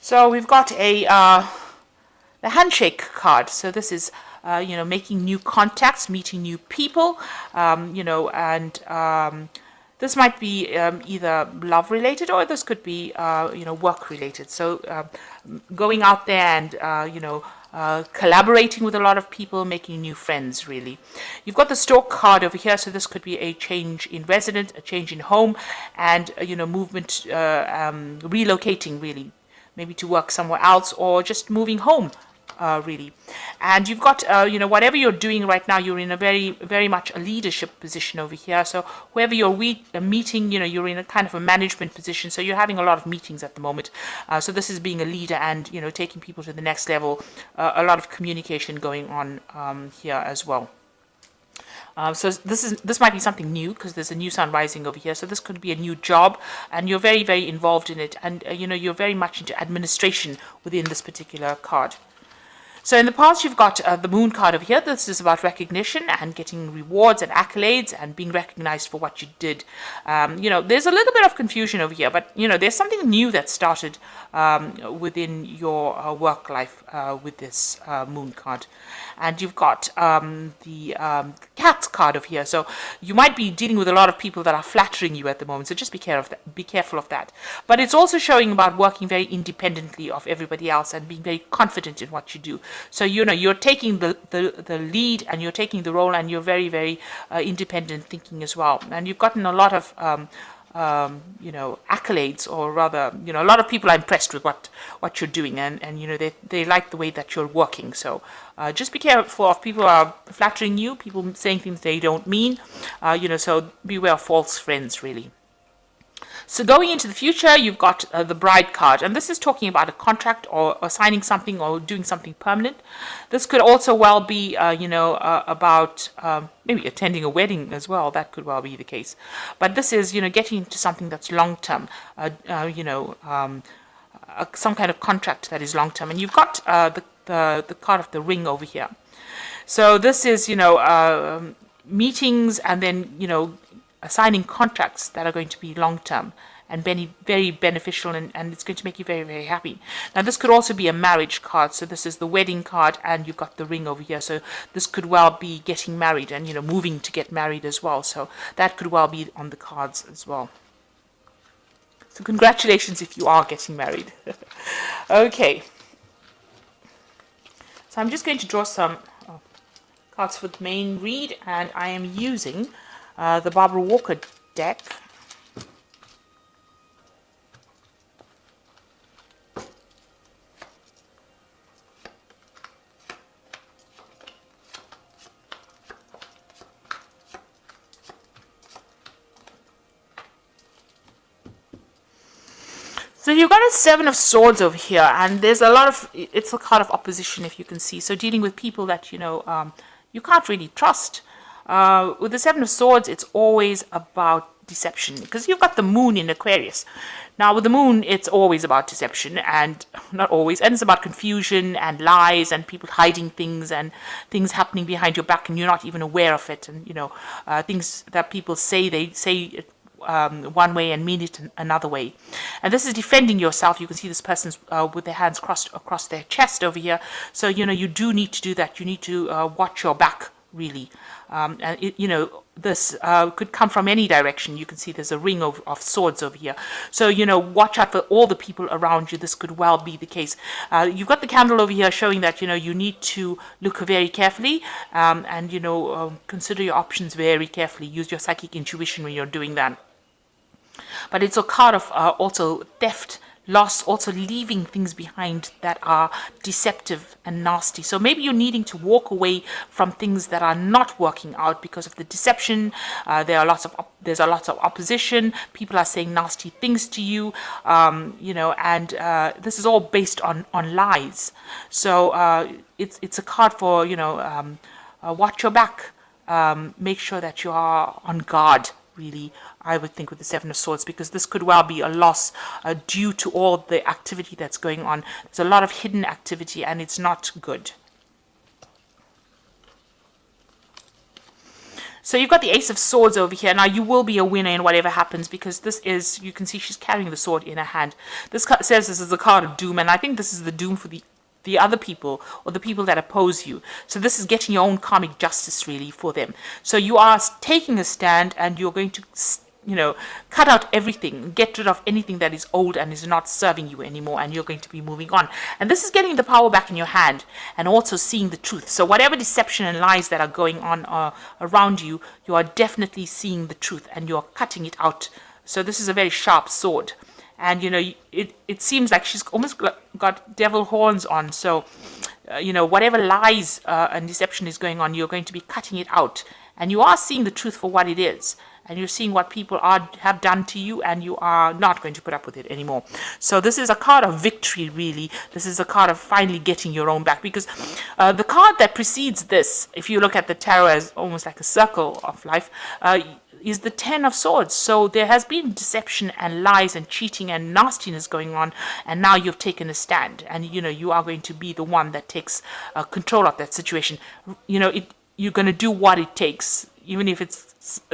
So we've got the handshake card. So this is making new contacts, meeting new people, and this might be either love related, or this could be work related. So going out there and collaborating with a lot of people, making new friends, really. You've got the stork card over here, so this could be a change in residence, a change in home, and movement, relocating, really, maybe to work somewhere else, or just moving home, really. And you've got whatever you're doing right now, you're in a very much a leadership position over here. So whoever you're meeting, you're in a kind of a management position, so you're having a lot of meetings at the moment. So this is being a leader and taking people to the next level. A lot of communication going on here as well. So this might be something new, because there's a new sun rising over here. So this could be a new job, and you're very involved in it, and you're very much into administration within this particular card. So in the past, you've got the moon card over here. This is about recognition and getting rewards and accolades and being recognized for what you did. There's a little bit of confusion over here, but there's something new that started within your work life with this moon card. And you've got the cat card over here. So you might be dealing with a lot of people that are flattering you at the moment. So just be careful of that. But it's also showing about working very independently of everybody else and being very confident in what you do. So you're taking the lead, and you're taking the role, and you're very independent thinking as well. And you've gotten a lot of accolades, or rather, a lot of people are impressed with what you're doing, and they like the way that you're working. So just be careful of people who are flattering you, people saying things they don't mean. So beware of false friends, really. So going into the future, you've got the bride card, and this is talking about a contract, or signing something, or doing something permanent. This could also well be, about maybe attending a wedding as well. That could well be the case. But this is, getting into something that's long term, some kind of contract that is long term. And you've got the card of the ring over here. So this is, meetings, and then, signing contracts that are going to be long-term and very beneficial, and it's going to make you very happy. Now, this could also be a marriage card. So this is the wedding card, and you've got the ring over here. So this could well be getting married and, moving to get married as well. So that could well be on the cards as well. So congratulations if you are getting married. Okay. So I'm just going to draw some cards for the main read, and I am using the Barbara Walker deck. So you've got a Seven of Swords over here, and there's it's a card of opposition, if you can see. So dealing with people that, you can't really trust. With the Seven of Swords, it's always about deception, because you've got the moon in Aquarius. Now, with the moon, it's always about deception, and not always, and it's about confusion and lies and people hiding things and things happening behind your back, and you're not even aware of it. And, things that people say, they say one way and mean it another way. And this is defending yourself. You can see this person's with their hands crossed across their chest over here. So, you do need to do that. You need to watch your back, really. And this could come from any direction. You can see there's a ring of swords over here. So, watch out for all the people around you. This could well be the case. You've got the candle over here showing that, you need to look very carefully, and, consider your options very carefully. Use your psychic intuition when you're doing that. But it's a card of also theft, loss, also leaving things behind that are deceptive and nasty. So maybe you're needing to walk away from things that are not working out because of the deception. There's a lot of opposition. People are saying nasty things to you, and this is all based on lies. So it's a card for watch your back. Make sure that you are on guard, really, I would think, with the Seven of Swords, because this could well be a loss due to all the activity that's going on. There's a lot of hidden activity, and it's not good. So you've got the Ace of Swords over here. Now you will be a winner in whatever happens, because this is, you can see she's carrying the sword in her hand. This says this is the card of doom, and I think this is the doom for the other people, or the people that oppose you. So this is getting your own karmic justice really for them. So you are taking a stand, and you're going to, cut out everything, get rid of anything that is old and is not serving you anymore, and you're going to be moving on. And this is getting the power back in your hand, and also seeing the truth. So whatever deception and lies that are going on around you, you are definitely seeing the truth, and you're cutting it out. So this is a very sharp sword. And, it seems like she's almost got devil horns on. So, whatever lies and deception is going on, you're going to be cutting it out. And you are seeing the truth for what it is. And you're seeing what people have done to you, and you are not going to put up with it anymore. So this is a card of victory, really. This is a card of finally getting your own back. Because the card that precedes this, if you look at the tarot as almost like a circle of life, is the Ten of Swords. So there has been deception and lies and cheating and nastiness going on, and now you've taken a stand, and you are going to be the one that takes control of that situation. You're going to do what it takes, even if it's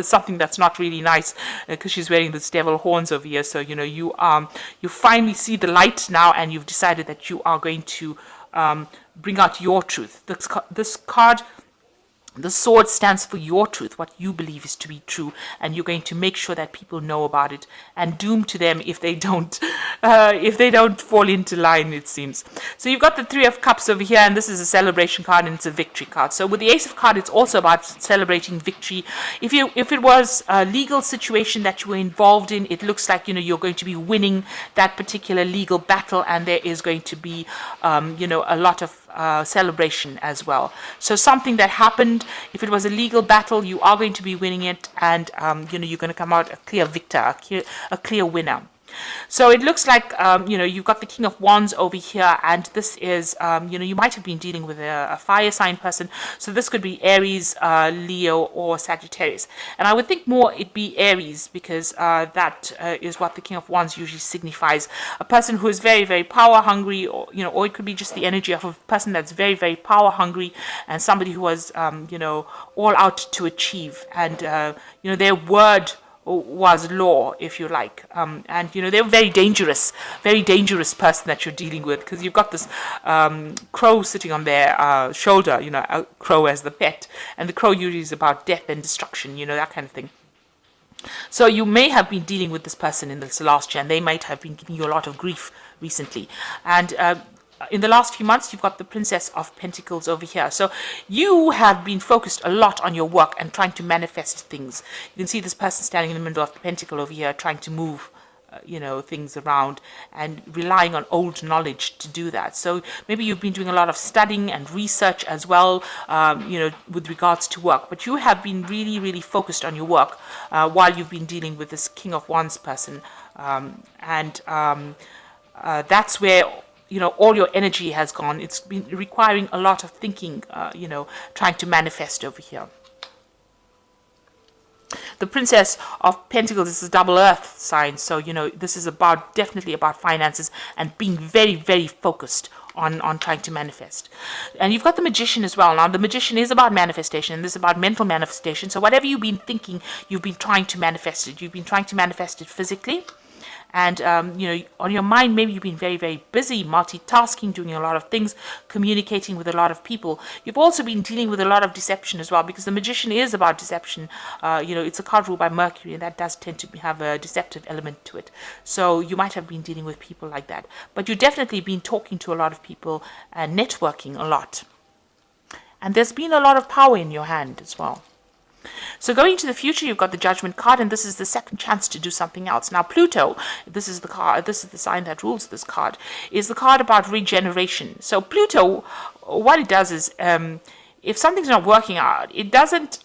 something that's not really nice, because she's wearing this devil horns over here. So you finally see the light now, and you've decided that you are going to bring out your truth. This card, the sword, stands for your truth, what you believe is to be true, and you're going to make sure that people know about it, and doom to them if they don't fall into line, it seems. So you've got the Three of Cups over here, and this is a celebration card, and it's a victory card. So with the Ace of Cups, it's also about celebrating victory. If it was a legal situation that you were involved in, it looks like you're going to be winning that particular legal battle, and there is going to be a lot of celebration as well. So something that happened, if it was a legal battle, you are going to be winning it, and you're going to come out a clear victor, a clear winner. So it looks like, you've got the King of Wands over here, and this is, you might have been dealing with a fire sign person. So this could be Aries, Leo, or Sagittarius. And I would think more it'd be Aries, because that is what the King of Wands usually signifies. A person who is very, very power hungry, or it could be just the energy of a person that's very, very power hungry, and somebody who was, all out to achieve. And, their word was law, if you like, and they're very dangerous person that you're dealing with, because you've got this crow sitting on their shoulder, a crow as the pet, and the crow usually is about death and destruction, that kind of thing. So you may have been dealing with this person in this last year, and they might have been giving you a lot of grief recently. And in the last few months, you've got the Princess of Pentacles over here. So you have been focused a lot on your work and trying to manifest things. You can see this person standing in the middle of the pentacle over here, trying to move things around, and relying on old knowledge to do that. So maybe you've been doing a lot of studying and research as well, with regards to work. But you have been really, really focused on your work while you've been dealing with this King of Wands person. That's where all your energy has gone. It's been requiring a lot of thinking, trying to manifest over here. The Princess of Pentacles is a double earth sign. So, this is definitely about finances and being very, very focused on trying to manifest. And you've got the Magician as well. Now, the Magician is about manifestation, and this is about mental manifestation. So whatever you've been thinking, you've been trying to manifest it. You've been trying to manifest it physically. And, on your mind, maybe you've been very, very busy, multitasking, doing a lot of things, communicating with a lot of people. You've also been dealing with a lot of deception as well, because the Magician is about deception. It's a card ruled by Mercury, and that does tend to have a deceptive element to it. So you might have been dealing with people like that. But you've definitely been talking to a lot of people and networking a lot. And there's been a lot of power in your hand as well. So going into the future, you've got the Judgment card, and this is the second chance to do something else. Now, Pluto, this is the sign that rules this card, is the card about regeneration. So Pluto, what it does is, if something's not working out, it doesn't,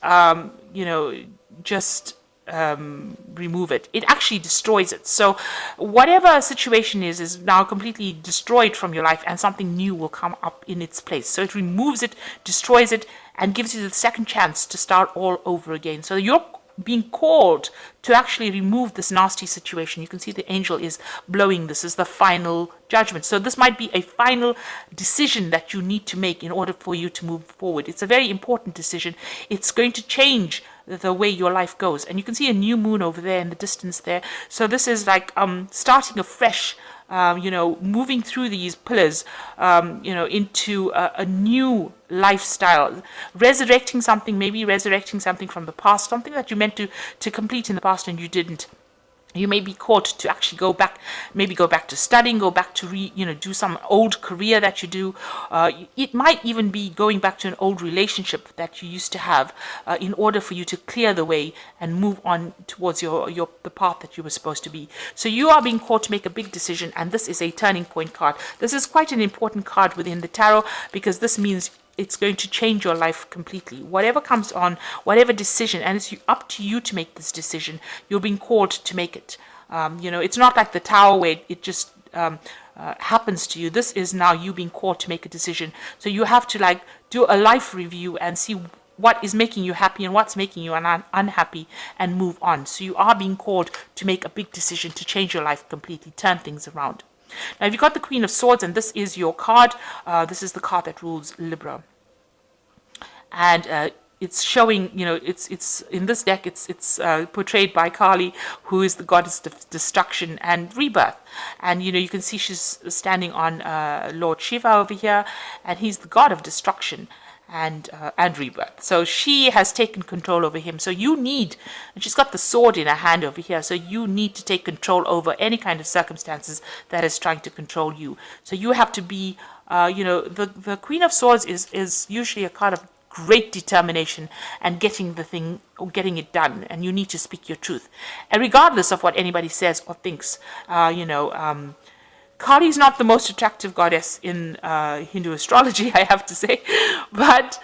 just remove it. It actually destroys it. So whatever situation is now completely destroyed from your life, and something new will come up in its place. So it removes it, destroys it, and gives you the second chance to start all over again. So you're being called to actually remove this nasty situation. You can see the angel is blowing. This is the final judgment. So this might be a final decision that you need to make in order for you to move forward. It's a very important decision. It's going to change the way your life goes. And you can see a new moon over there in the distance there. So this is like starting afresh, moving through these pillars, into a new lifestyle, resurrecting something, maybe resurrecting something from the past, something that you meant to complete in the past and you didn't. You may be caught to actually go back, maybe go back to studying, go back to do some old career that you do. It might even be going back to an old relationship that you used to have, in order for you to clear the way and move on towards the path that you were supposed to be. So you are being called to make a big decision, and this is a turning point card. This is quite an important card within the tarot, because this means it's going to change your life completely. Whatever comes on, whatever decision, and it's up to you to make this decision. You're being called to make it. It's not like the Tower where it just happens to you. This is now you being called to make a decision. So you have to do a life review and see what is making you happy and what's making you unhappy, and move on. So you are being called to make a big decision to change your life completely, turn things around. Now, you've got the Queen of Swords, and this is your card. This is the card that rules Libra, and it's showing. It's in this deck. It's portrayed by Kali, who is the goddess of destruction and rebirth. And you can see she's standing on Lord Shiva over here, and he's the god of destruction and rebirth. So she has taken control over him. So and she's got the sword in her hand over here. So you need to take control over any kind of circumstances that is trying to control you. So you have to be, the Queen of Swords is usually a card of great determination and getting it done. And you need to speak your truth. And regardless of what anybody says or thinks, Kali is not the most attractive goddess in Hindu astrology, I have to say, but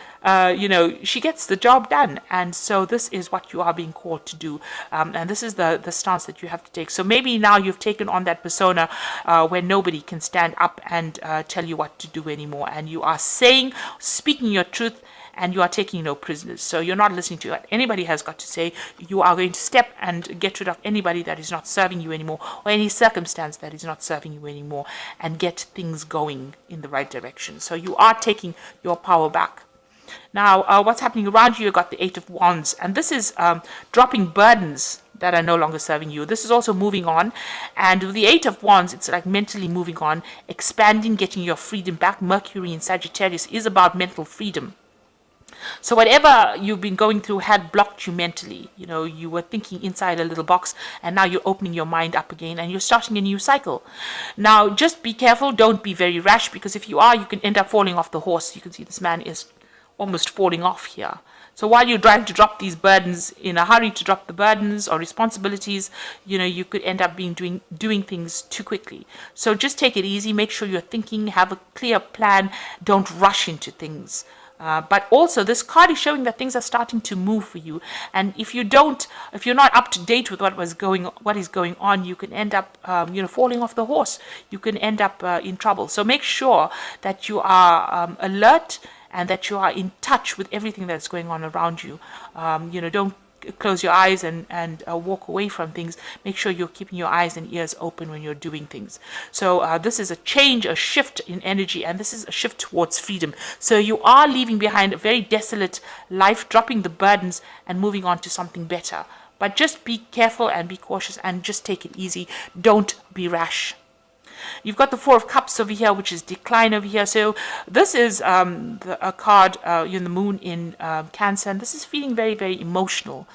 she gets the job done, and so this is what you are being called to do, and this is the stance that you have to take. So maybe now you've taken on that persona where nobody can stand up and tell you what to do anymore, and you are speaking your truth, and you are taking no prisoners. So you're not listening to what anybody has got to say. You are going to step and get rid of anybody that is not serving you anymore, or any circumstance that is not serving you anymore, and get things going in the right direction. So you are taking your power back. Now, what's happening around you? You've got the Eight of Wands, and this is dropping burdens that are no longer serving you. This is also moving on, and with the Eight of Wands, it's like mentally moving on, expanding, getting your freedom back. Mercury in Sagittarius is about mental freedom. So whatever you've been going through had blocked you mentally. You were thinking inside a little box, and now you're opening your mind up again, and you're starting a new cycle. Now, just be careful. Don't be very rash, because if you are, you can end up falling off the horse. You can see this man is almost falling off here. So while you're trying to drop these burdens, in a hurry to drop the burdens or responsibilities, you could end up doing things too quickly. So just take it easy. Make sure you're thinking, have a clear plan. Don't rush into things. But also, this card is showing that things are starting to move for you. And if you're not up to date with what is going on, you can end up, falling off the horse. You can end up in trouble. So make sure that you are alert, and that you are in touch with everything that's going on around you. Don't close your eyes and walk away from things. Make sure you're keeping your eyes and ears open when you're doing things. So this is a change, a shift in energy, and this is a shift towards freedom. So you are leaving behind a very desolate life, dropping the burdens and moving on to something better. But just be careful and be cautious, and just take it easy. Don't be rash. You've got the Four of Cups over here, which is decline over here. So this is a card in the moon in Cancer, and this is feeling very, very emotional.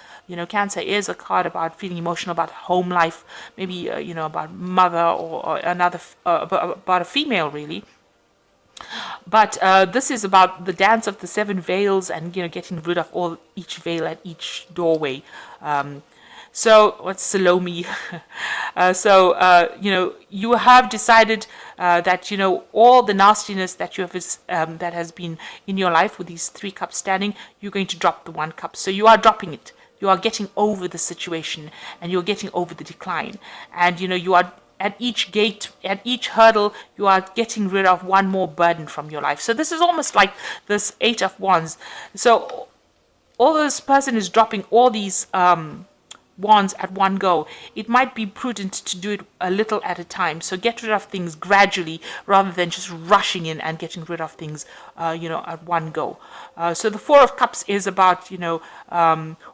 Cancer is a card about feeling emotional, about home life, maybe about mother or another, about a female really. But this is about the dance of the seven veils, and getting rid of each veil at each doorway. So what's Salome? You have decided that all the nastiness that you have that has been in your life with these three cups standing, you're going to drop the one cup. So you are dropping it. You are getting over the situation, and you're getting over the decline. And you are at each gate, at each hurdle, you are getting rid of one more burden from your life. So this is almost like this Eight of Wands. So all this person is dropping all these wands at one go. It might be prudent to do it a little at a time. So get rid of things gradually rather than just rushing in and getting rid of things, at one go. So the Four of Cups is about,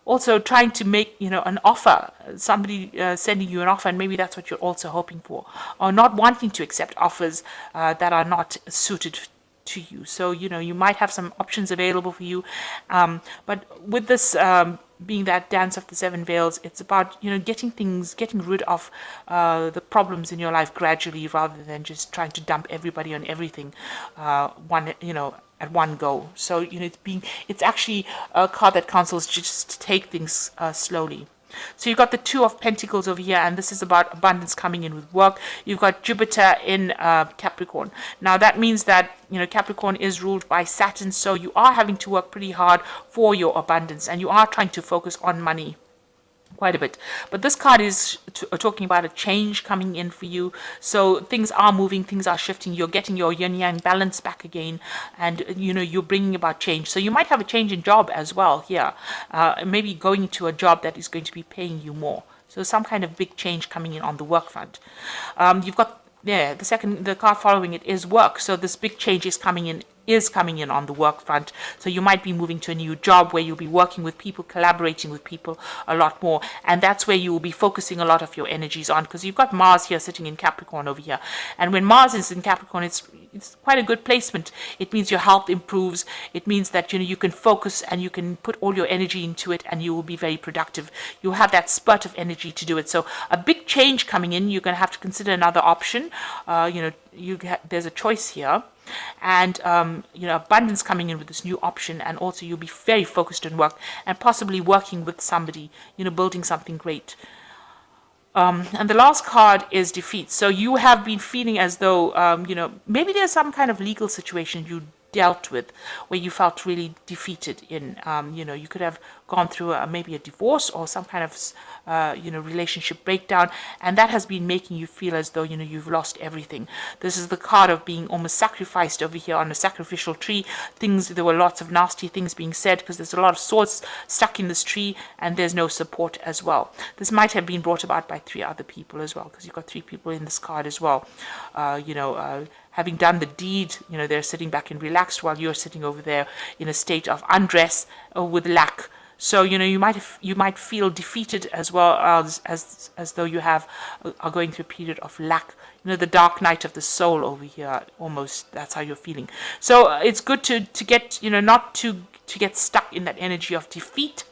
also trying to make, an offer, somebody sending you an offer, and maybe that's what you're also hoping for, or not wanting to accept offers that are not suited to you. So, you might have some options available for you. But with this being that dance of the seven veils, it's about, getting rid of the problems in your life gradually rather than just trying to dump everybody on everything at one go. So, it's actually a card that counsels just to take things slowly. So you've got the Two of Pentacles over here, and this is about abundance coming in with work. You've got Jupiter in Capricorn. Now that means that, Capricorn is ruled by Saturn, so you are having to work pretty hard for your abundance, and you are trying to focus on money quite a bit. But this card is talking about a change coming in for you. So things are moving, things are shifting. You're getting your yin yang balance back again, and you're bringing about change. So you might have a change in job as well here. Maybe going to a job that is going to be paying you more. So some kind of big change coming in on the work front. You've got the card following it is work. So this big change is coming in on the work front. So you might be moving to a new job where you'll be working with people, collaborating with people a lot more, and that's where you will be focusing a lot of your energies on, because you've got Mars here sitting in Capricorn over here, and when Mars is in Capricorn, it's quite a good placement. It means your health improves. It means that you can focus and you can put all your energy into it, and you will be very productive. You'll have that spurt of energy to do it. So a big change coming in, you're going to have to consider another option. There's a choice here. And abundance coming in with this new option, and also you'll be very focused on work and possibly working with somebody, building something great. And the last card is defeat. So you have been feeling as though maybe there's some kind of legal situation you dealt with where you felt really defeated in. You could have gone through maybe a divorce or some kind of relationship breakdown, and that has been making you feel as though you've lost everything. This is the card of being almost sacrificed over here on a sacrificial tree. There were lots of nasty things being said because there's a lot of swords stuck in this tree, and there's no support as well. This might have been brought about by 3 other people as well, because you've got 3 people in this card as well. Having done the deed, they're sitting back and relaxed while you're sitting over there in a state of undress or with lack. So you might feel defeated as well as though you are going through a period of lack. The dark night of the soul over here, almost. That's how you're feeling. So it's good to get not to get stuck in that energy of defeat,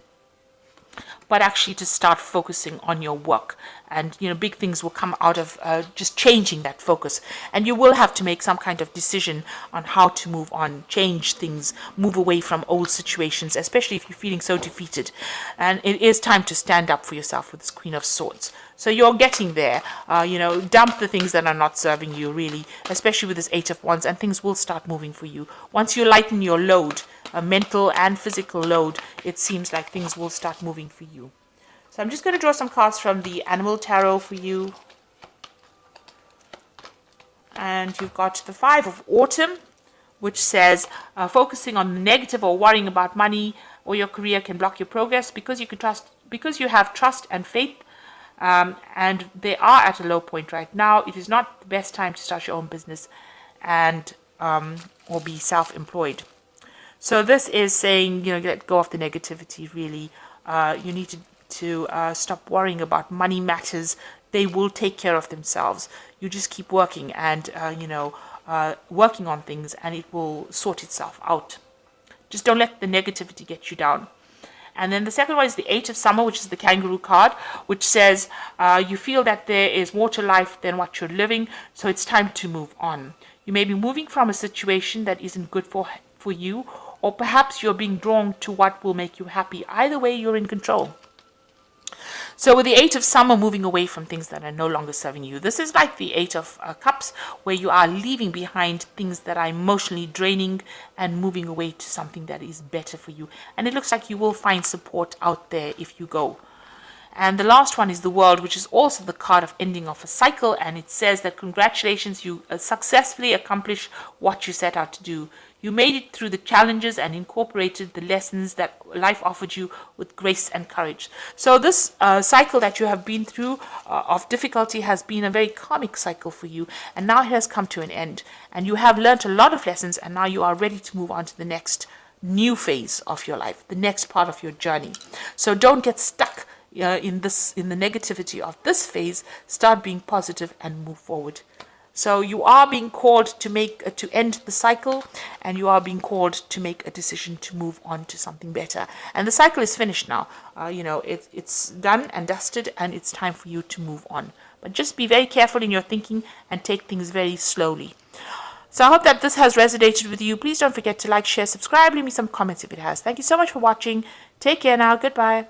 but actually to start focusing on your work. And, big things will come out of just changing that focus. And you will have to make some kind of decision on how to move on, change things, move away from old situations, especially if you're feeling so defeated. And it is time to stand up for yourself with this Queen of Swords. So you're getting there, dump the things that are not serving you, really, especially with this 8 of Wands, and things will start moving for you. Once you lighten your load, a mental and physical load, it seems like things will start moving for you. So I'm just going to draw some cards from the Animal Tarot for you. And you've got the 5 of Autumn, which says focusing on the negative or worrying about money or your career can block your progress because you have trust and faith. And they are at a low point right now. It is not the best time to start your own business and or be self-employed. So this is saying, let go of the negativity, really. You need to stop worrying about money matters. They will take care of themselves. You just keep working and, working on things, and it will sort itself out. Just don't let the negativity get you down. And then the second one is the 8 of Summer, which is the Kangaroo card, which says you feel that there is more to life than what you're living, so it's time to move on. You may be moving from a situation that isn't good for you, or perhaps you're being drawn to what will make you happy. Either way, you're in control. So with the 8 of Summer, moving away from things that are no longer serving you. This is like the 8 of Cups, where you are leaving behind things that are emotionally draining and moving away to something that is better for you. And it looks like you will find support out there if you go. And the last one is the World, which is also the card of ending of a cycle. And it says that congratulations, you successfully accomplished what you set out to do. You made it through the challenges and incorporated the lessons that life offered you with grace and courage. So this cycle that you have been through of difficulty has been a very karmic cycle for you, and now it has come to an end. And you have learned a lot of lessons, and now you are ready to move on to the next new phase of your life, the next part of your journey. So don't get stuck in the negativity of this phase. Start being positive and move forward. So you are being called to end the cycle, and you are being called to make a decision to move on to something better. And the cycle is finished now. It's done and dusted, and it's time for you to move on. But just be very careful in your thinking and take things very slowly. So I hope that this has resonated with you. Please don't forget to like, share, subscribe, leave me some comments if it has. Thank you so much for watching. Take care now. Goodbye.